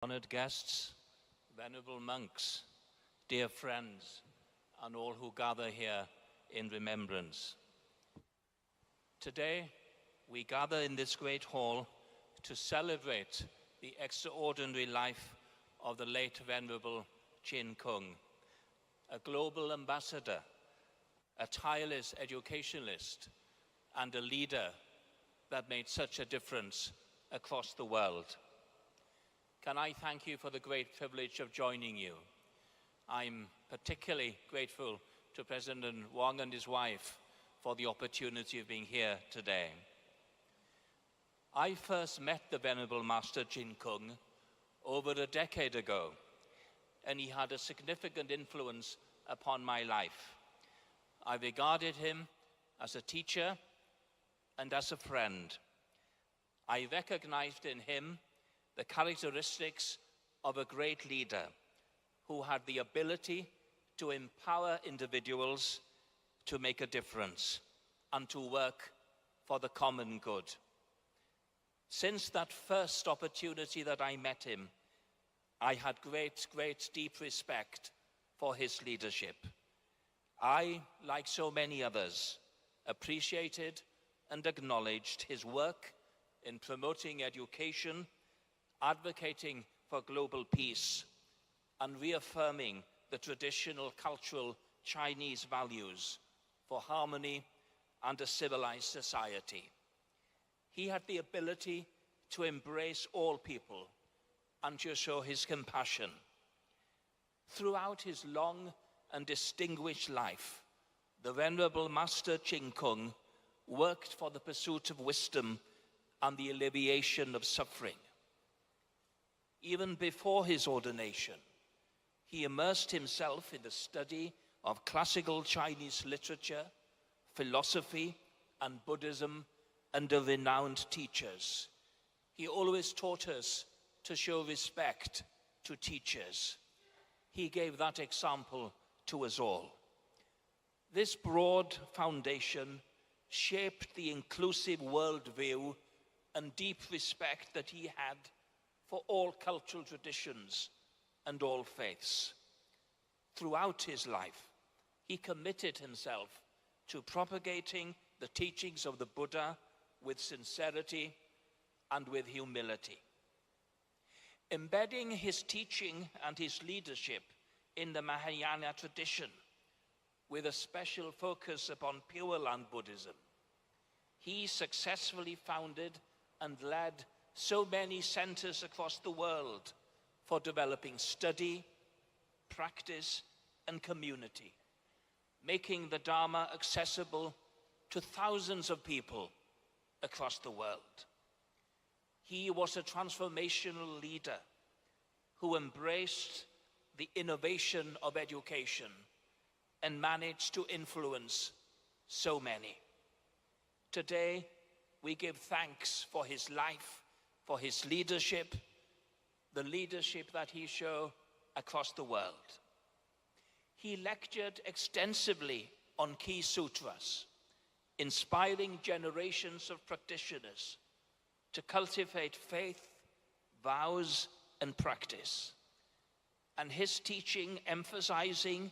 Honored guests, venerable monks, dear friends, and all who gather here in remembrance. Today, we gather in this great hall to celebrate the extraordinary life of the late Venerable净空, a global ambassador, a tireless educationalist, and a leader that made such a difference across the world. Can I thank you for the great privilege of joining you? I'm particularly grateful to President Wang and his wife for the opportunity of being here today. I first met the Venerable Master净空over a decade ago, and he had a significant influence upon my life. I regarded him as a teacher and as a friend. I recognized in him the characteristics of a great leader who had the ability to empower individuals to make a difference and to work for the common good. Since that first opportunity that I met him, I had great, deep respect for his leadership. I, like so many others, appreciated and acknowledged his work in promoting education, advocating for global peace, and reaffirming the traditional cultural Chinese values for harmony and a civilized society. He had the ability to embrace all people and to show his compassion. Throughout his long and distinguished life, the Venerable Master净空worked for the pursuit of wisdom and the alleviation of suffering. Even before his ordination, he immersed himself in the study of classical Chinese literature, philosophy, and Buddhism under renowned teachers. He always taught us to show respect to teachers. He gave that example to us all. This broad foundation shaped the inclusive worldview and deep respect that he had for all cultural traditions and all faiths. Throughout his life, he committed himself to propagating the teachings of the Buddha with sincerity and with humility. Embedding his teaching and his leadership in the Mahayana tradition with a special focus upon Pure Land Buddhism, he successfully founded and led so many centers across the world for developing study, practice, and community, making the Dharma accessible to thousands of people across the world. He was a transformational leader who embraced the innovation of education and managed to influence so many. Today, we give thanks for his life, for his leadership, the leadership that he showed across the world. He lectured extensively on key sutras, inspiring generations of practitioners to cultivate faith, vows, and practice. And his teaching emphasizing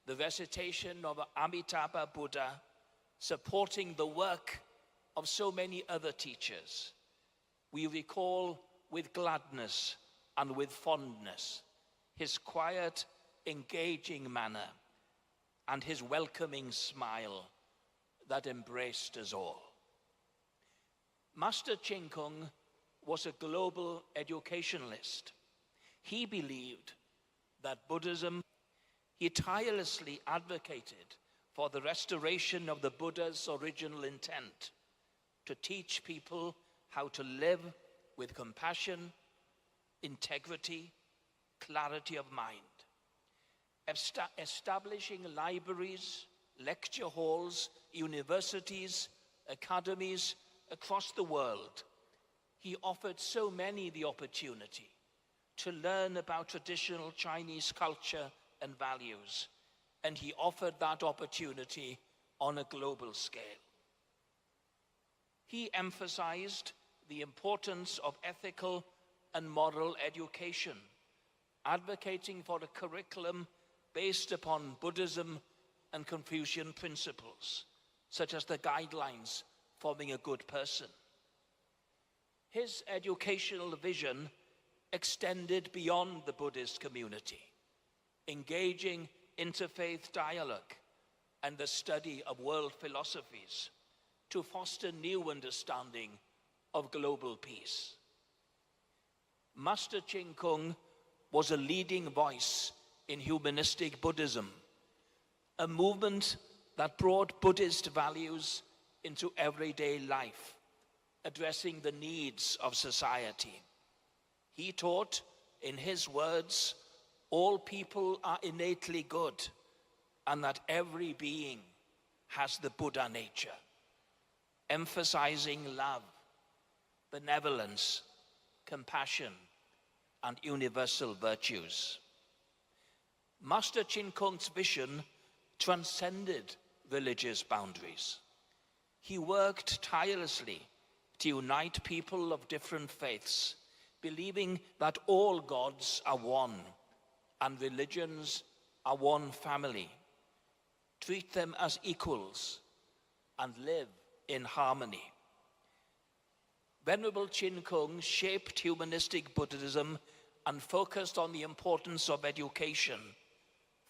the recitation of Amitabha Buddha, supporting the work of so many other teachers. We recall with gladness and with fondness his quiet, engaging manner and his welcoming smile that embraced us all. Master净空was a global educationalist. He believed that Buddhism, he tirelessly advocated for the restoration of the Buddha's original intent to teach people how to live with compassion, integrity, clarity of mind. Establishing libraries, lecture halls, universities, academies across the world, he offered so many the opportunity to learn about traditional Chinese culture and values, and he offered that opportunity on a global scale. He emphasized the importance of ethical and moral education, advocating for a curriculum based upon Buddhism and Confucian principles, such as the guidelines forming a good person. His educational vision extended beyond the Buddhist community, engaging interfaith dialogue and the study of world philosophies to foster new understanding of global peace. Master Ching Kung was a leading voice in humanistic Buddhism, a movement that brought Buddhist values into everyday life, addressing the needs of society. He taught, in his words, all people are innately good and that every being has the Buddha nature, emphasizing love, benevolence, compassion, and universal virtues. Master Chin Kung's vision transcended religious boundaries. He worked tirelessly to unite people of different faiths, believing that all gods are one and religions are one family. Treat them as equals and live in harmony. Venerable Chin Kung shaped humanistic Buddhism and focused on the importance of education,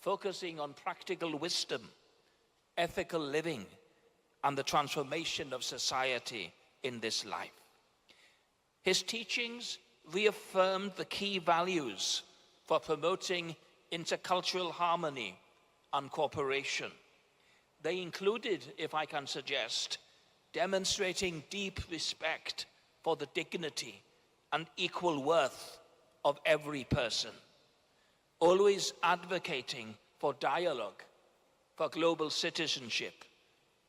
focusing on practical wisdom, ethical living, and the transformation of society in this life. His teachings reaffirmed the key values for promoting intercultural harmony and cooperation. They included, if I can suggest, demonstrating deep respect for the dignity and equal worth of every person, always advocating for dialogue, for global citizenship,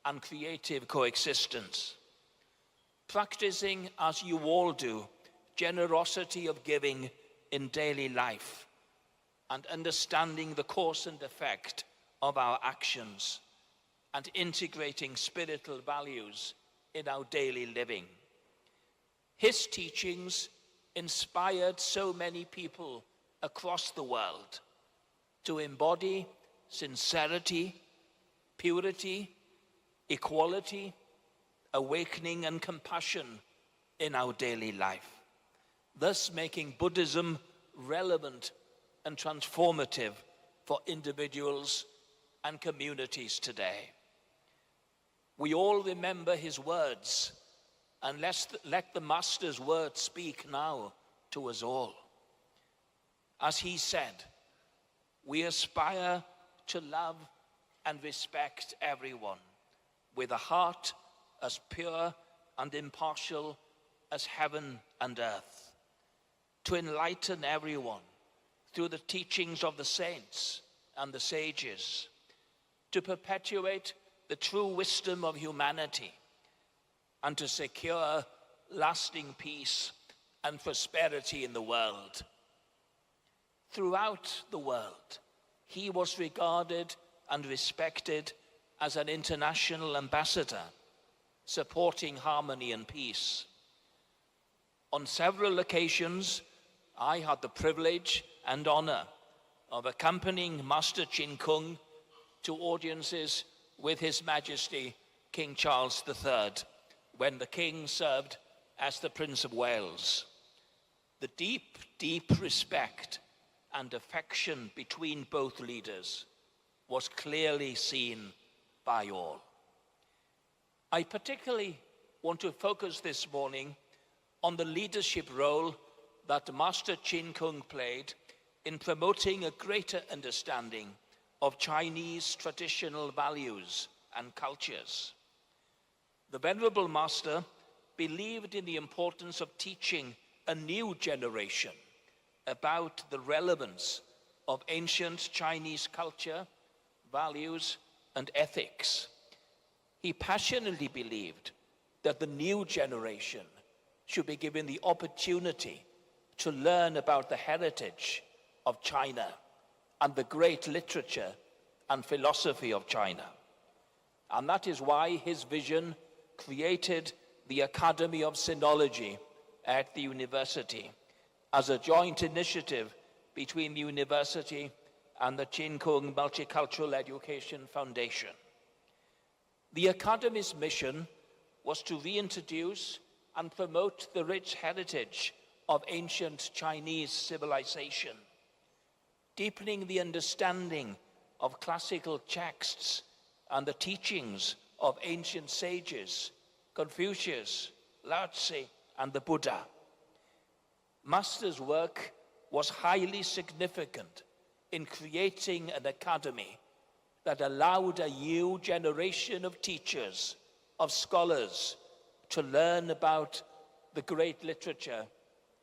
and creative coexistence. Practicing, as you all do, generosity of giving in daily life, and understanding the cause and effect of our actions, and integrating spiritual values in our daily living. His teachings inspired so many people across the world to embody sincerity, purity, equality, awakening, and compassion in our daily life, thus making Buddhism relevant and transformative for individuals and communities today. We all remember his words, and let the Master's words speak now to us all. As he said, we aspire to love and respect everyone with a heart as pure and impartial as heaven and earth, to enlighten everyone through the teachings of the saints and the sages, to perpetuate the true wisdom of humanity, and to secure lasting peace and prosperity in the world. Throughout the world, he was regarded and respected as an international ambassador, supporting harmony and peace. On several occasions, I had the privilege and honor of accompanying Master Chin Kung to audiences with His Majesty King Charles III, when the King served as the Prince of Wales. The deep, deep respect and affection between both leaders was clearly seen by all. I particularly want to focus this morning on the leadership role that Master Chin Kung played in promoting a greater understanding of Chinese traditional values and cultures. The Venerable Master believed in the importance of teaching a new generation about the relevance of ancient Chinese culture, values, and ethics. He passionately believed that the new generation should be given the opportunity to learn about the heritage of China and the great literature and philosophy of China. And that is why his vision created the Academy of Sinology at the university, as a joint initiative between the university and the淨空Multicultural Education Foundation. The Academy's mission was to reintroduce and promote the rich heritage of ancient Chinese civilization, deepening the understanding of classical texts and the teachings of ancient sages, Confucius, Lao Tzu, and the Buddha. Master's work was highly significant in creating an academy that allowed a new generation of teachers, of scholars, to learn about the great literature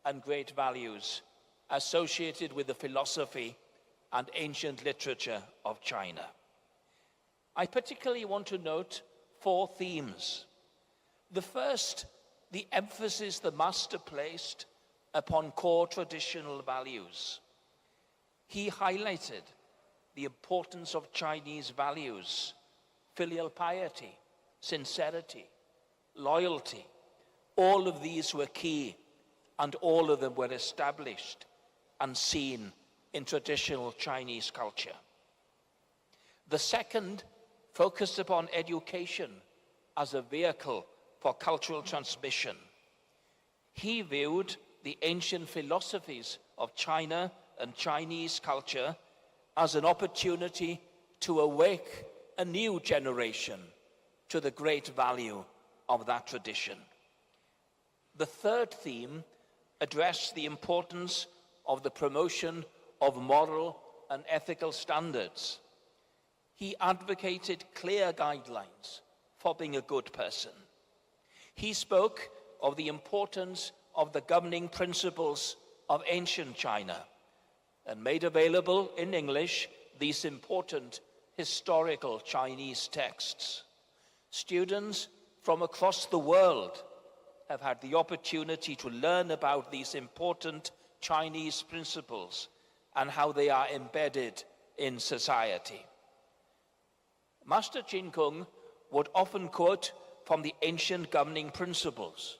and great values associated with the philosophy and ancient literature of China. I particularly want to note 4 themes. The first, the emphasis the Master placed upon core traditional values. He highlighted the importance of Chinese values, filial piety, sincerity, loyalty. All of these were key, and all of them were established and seen in traditional Chinese culture. The second focused upon education as a vehicle for cultural transmission. He viewed the ancient philosophies of China and Chinese culture as an opportunity to awake a new generation to the great value of that tradition. The third theme addressed the importance of the promotion of moral and ethical standards. He advocated clear guidelines for being a good person. He spoke of the importance of the governing principles of ancient China and made available in English these important historical Chinese texts. Students from across the world have had the opportunity to learn about these important Chinese principles and how they are embedded in society. Master淨空would often quote from the ancient governing principles,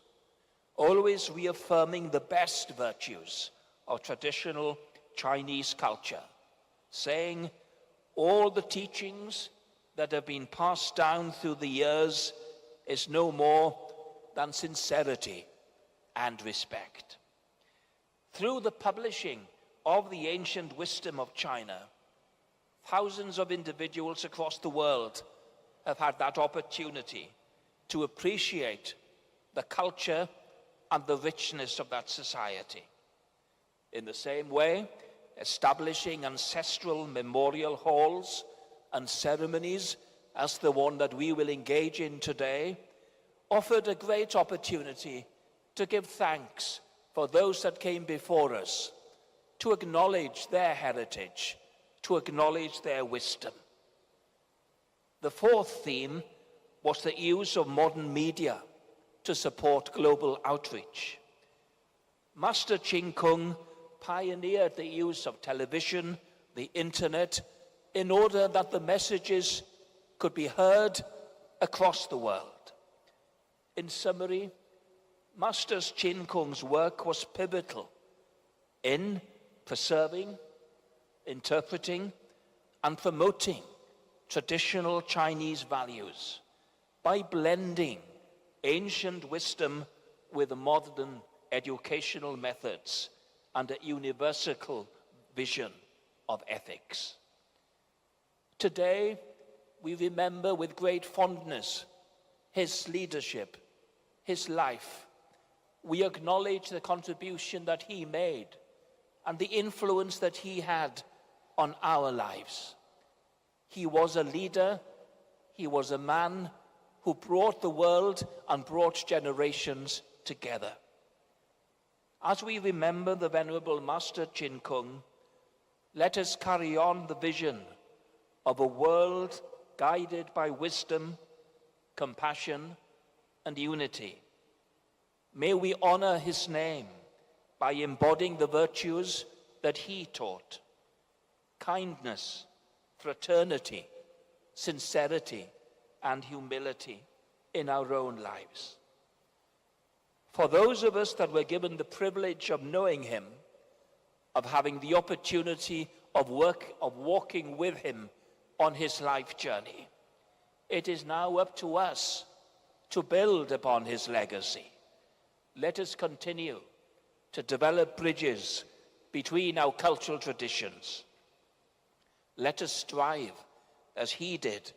always reaffirming the best virtues of traditional Chinese culture, saying, all the teachings that have been passed down through the years is no more than sincerity and respect. Through the publishing of the ancient wisdom of China, thousands of individuals across the world have had that opportunity to appreciate the culture and the richness of that society. In the same way, establishing ancestral memorial halls and ceremonies as the one that we will engage in today offered a great opportunity to give thanks for those that came before us, to acknowledge their heritage, to acknowledge their wisdom. The fourth theme was the use of modern media to support global outreach. Master净空pioneered the use of television, the internet, in order that the messages could be heard across the world. In summary, Master净空's work was pivotal in preserving, interpreting, and promoting traditional Chinese values by blending ancient wisdom with modern educational methods and a universal vision of ethics. Today, we remember with great fondness his leadership, his life. We acknowledge the contribution that he made and the influence that he had on our lives. He was a leader, he was a man who brought the world and brought generations together. As we remember the Venerable Master净空, let us carry on the vision of a world guided by wisdom, compassion, and unity. May we honor his name by embodying the virtues that he taught: kindness, fraternity, sincerity, and humility in our own lives. For those of us that were given the privilege of knowing him, of having the opportunity of walking with him on his life journey. It is now up to us to build upon his legacy. Let us continue to develop bridges between our cultural traditions. Let us strive, as he did,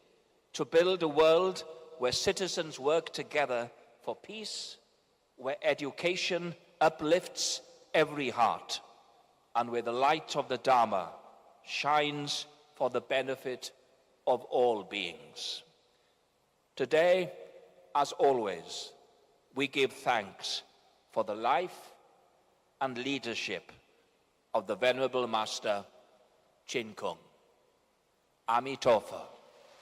to build a world where citizens work together for peace, where education uplifts every heart, and where the light of the Dharma shines for the benefit of all beings. Today, as always, we give thanks for the life and leadership of the Venerable Master净空. A弥陀佛.